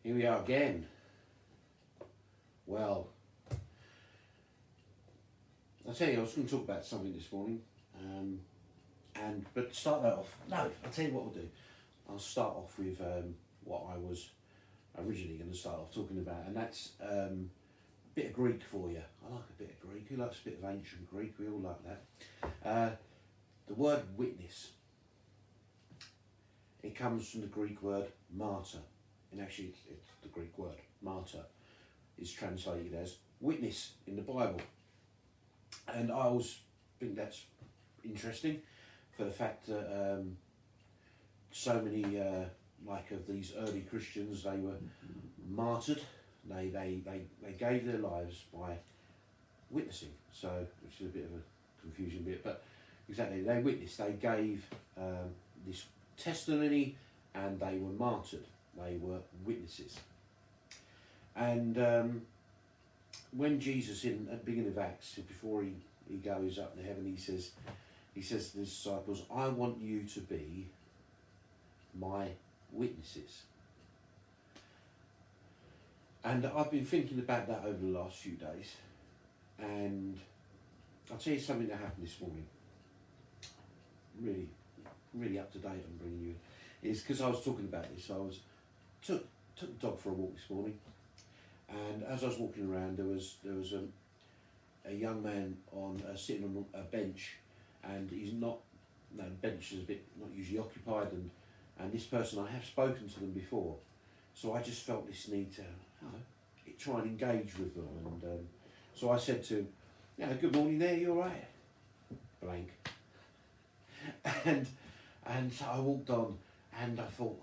Here we are again. Well, I'll tell you, I was going to talk about something this morning, but to start that off, no, I'll tell you what we'll do. I'll start off with what I was originally going to start off talking about, and that's a bit of Greek for you. I like a bit of Greek. Who likes a bit of ancient Greek? We all like that. The word witness, it comes from the Greek word martyr, and actually it's the Greek word martyr is translated as witness in the Bible. And I always think that's interesting for the fact that so many of these early Christians, they were martyred. They gave their lives by witnessing. So, which is a bit of a confusing bit, but exactly, they witnessed. They gave this testimony, and they were martyred. They were witnesses. And when Jesus, at the beginning of Acts, before he goes up to heaven, he says to the disciples, "I want you to be my witnesses." And I've been thinking about that over the last few days, and I'll tell you something that happened this morning. Really, really up to date I'm bringing you is because I was talking about this. I took the dog for a walk this morning, and as I was walking around, there was a young man sitting on a bench, and the bench is a bit not usually occupied, and this person, I have spoken to them before, so I just felt this need to try and engage with them, and so I said to him, "Good morning there, you all right?" Blank. And so I walked on, and I thought,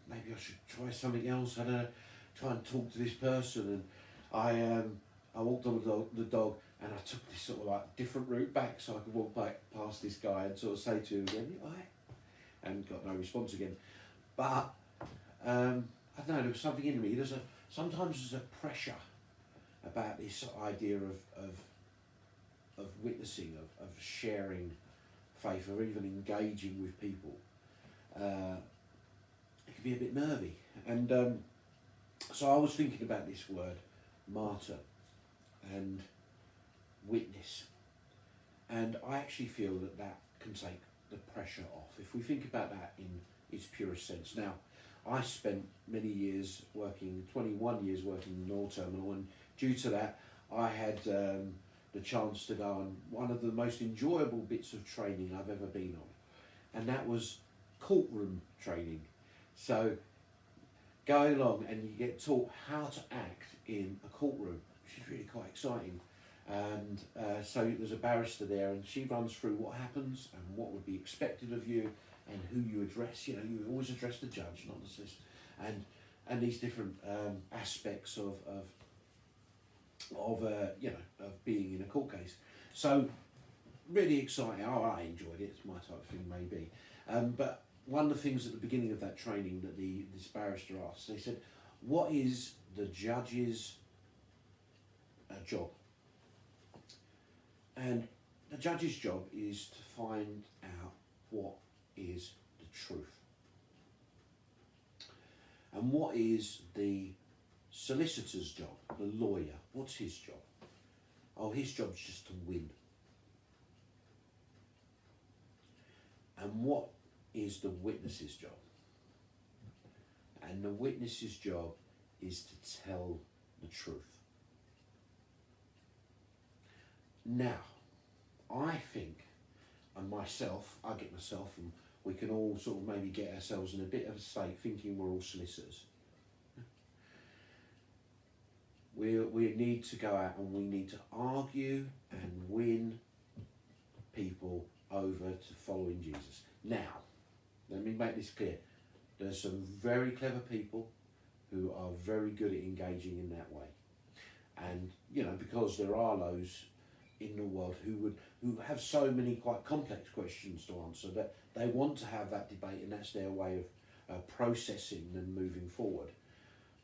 maybe I should try something else. I don't know, try and talk to this person. And I walked on with the dog, and I took this sort of like different route back so I could walk back past this guy and sort of say to him again, "You all right?" And got no response again. But I don't know, there was something in me. Sometimes there's a pressure about this idea of witnessing, of sharing faith, or even engaging with people. It can be a bit nervy, and so I was thinking about this word martyr and witness, and I actually feel that can take the pressure off if we think about that in its purest sense. Now, I spent many years 21 years working in the oil terminal, and due to that I had the chance to go on one of the most enjoyable bits of training I've ever been on, and that was courtroom training. So going along and you get taught how to act in a courtroom, which is really quite exciting. And so there's a barrister there, and she runs through what happens and what would be expected of you and who you address. You always address the judge, not the solicitor, and these different aspects of being in a court case. So really exciting. I enjoyed it. It's my type of thing, maybe. But one of the things at the beginning of that training that this barrister asked, they said, "What is the judge's job?" And the judge's job is to find out what is the truth. And what is the solicitor's job, the lawyer? What's his job? Oh, his job's just to win. And what is the witness's job? And the witness's job is to tell the truth. Now, I think, and I get myself, and we can all sort of maybe get ourselves in a bit of a state thinking we're all solicitors. We need to go out and we need to argue and win people over to following Jesus. Now, let me make this clear. There's some very clever people who are very good at engaging in that way. And, because there are those in the world who have so many quite complex questions to answer that they want to have that debate, and that's their way of processing and moving forward.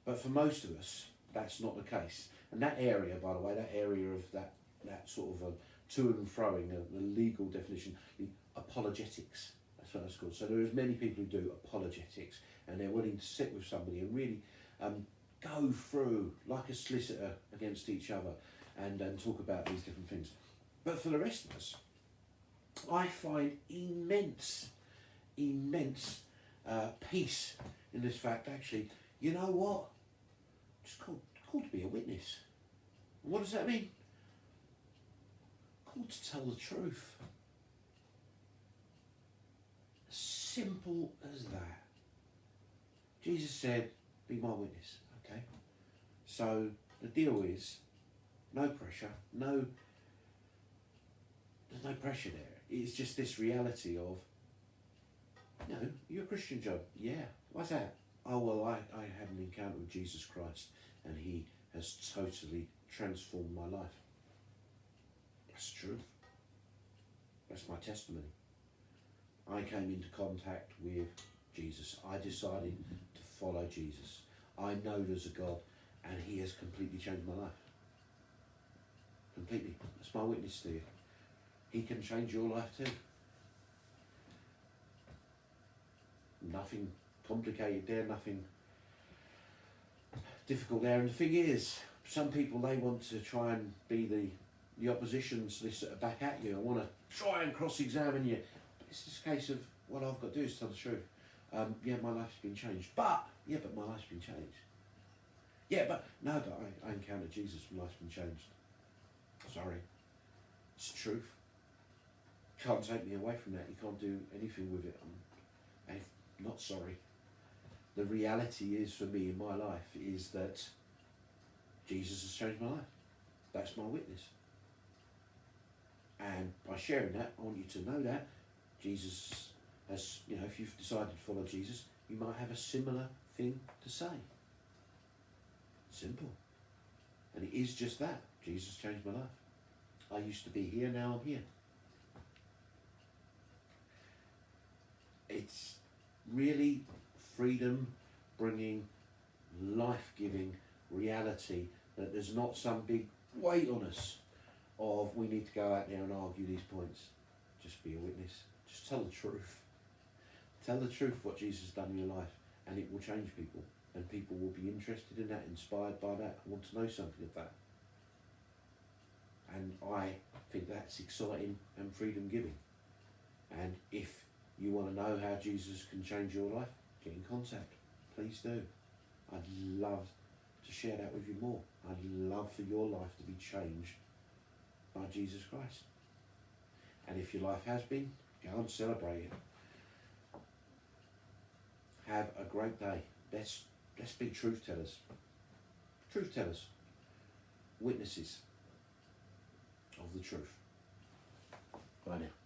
But for most of us, that's not the case. And that area, by the way, that area of that sort of to and froing, the legal definition, the apologetics, that's what it's called. So there are many people who do apologetics, and they're willing to sit with somebody and really go through like a solicitor against each other and talk about these different things. But for the rest of us, I find immense peace in this fact, actually, you know what? Just called to be a witness. What does that mean? Called to tell the truth. As simple as that. Jesus said, be my witness, okay? So the deal is, no pressure, there's no pressure there. It's just this reality of, you know, you're a Christian, John. Yeah, why's that? Oh, well, I had an encounter with Jesus Christ and he has totally transformed my life. That's the truth. That's my testimony. I came into contact with Jesus. I decided to follow Jesus. I know there's a God and he has completely changed my life. Completely. That's my witness to you. He can change your life too. Nothing complicated there, nothing difficult there. And the thing is, some people, they want to try and be the opposition solicitor back at you. I want to try and cross-examine you. But it's just a case of, what I've got to do is tell the truth. Yeah, my life's been changed. But my life's been changed. Yeah, but I encountered Jesus, my life's been changed. Sorry. It's the truth. You can't take me away from that. You can't do anything with it. I'm not sorry. The reality is, for me in my life, is that Jesus has changed my life. That's my witness. And by sharing that, I want you to know that Jesus has, you know, if you've decided to follow Jesus, you might have a similar thing to say. Simple. And it is just that. Jesus changed my life. I used to be here, now I'm here. It's really freedom bringing, life-giving reality that there's not some big weight on us of we need to go out there and argue these points. Just be a witness. Just tell the truth. Tell the truth what Jesus has done in your life, and it will change people, and people will be interested in that, inspired by that, want to know something of that. And I think that's exciting and freedom giving. And if you want to know how Jesus can change your life, get in contact. Please do. I'd love to share that with you more. I'd love for your life to be changed by Jesus Christ. And if your life has been, go and celebrate it. Have a great day. Let's be truth tellers. Truth tellers. Witnesses of the truth. Bye now.